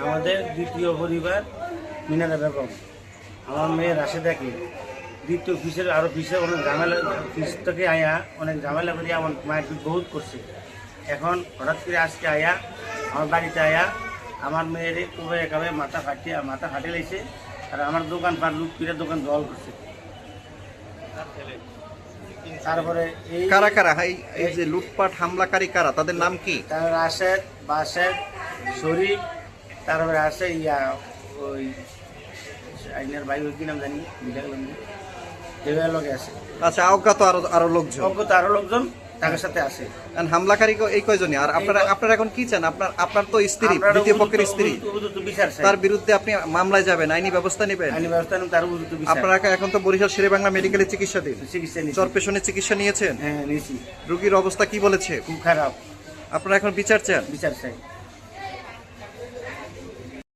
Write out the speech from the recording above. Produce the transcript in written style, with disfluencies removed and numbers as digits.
আমাদের দ্বিতীয় পরিবার মিনারা বেগম, আমার মেয়ে রাশেদাকে দ্বিতীয় অফিসের আরও অফিসে অনেক ঝামেলা, অফিস থেকে আয়া অনেক ঝামেলা করে আমার মায়ের বহুত করছে। এখন হঠাৎ করে আজকে আয়া আমার বাড়িতে আয়া আমার মেয়ের কোবে একাবে মাথা ফাটিয়ে লাইছে, আর আমার দোকান পার লুট করে দোকান জল করছে। তারপরে কারা কারা এই যে লুটপাট হামলাকারী কারা, তাদের নাম কি? তারপরে রাশেদ, বাসেদ, শরীফ, তারপরে আছে ওই আইনের ভাই, ওই কি নাম জানি এবার লগে আছে। আচ্ছা, অজ্ঞাত আরো লোকজন? অজ্ঞাত আরো লোকজন তাদের সাথে আছে। হামলাকারী এই কয়জনই? আর আপনারা এখন কি চান? আপনার তো স্ত্রী, দ্বিতীয় পক্ষের স্ত্রী, তার বিরুদ্ধে আপনি মামলায় যাবেন, আইনি ব্যবস্থা নেবেন? আইনি ব্যবস্থা নেবেন, তার উপযুক্ত বিচার। আপনারা এখন তো বরিশাল শেরেবাংলা মেডিকেলে চিকিৎসা চিকিৎসা নিয়েছি। চরপেশনের চিকিৎসা নিয়েছেন? হ্যাঁ নিয়েছি। রোগীর অবস্থা কি বলেছে? খুব খারাপ। আপনারা এখন বিচার চান? বিচার চাই।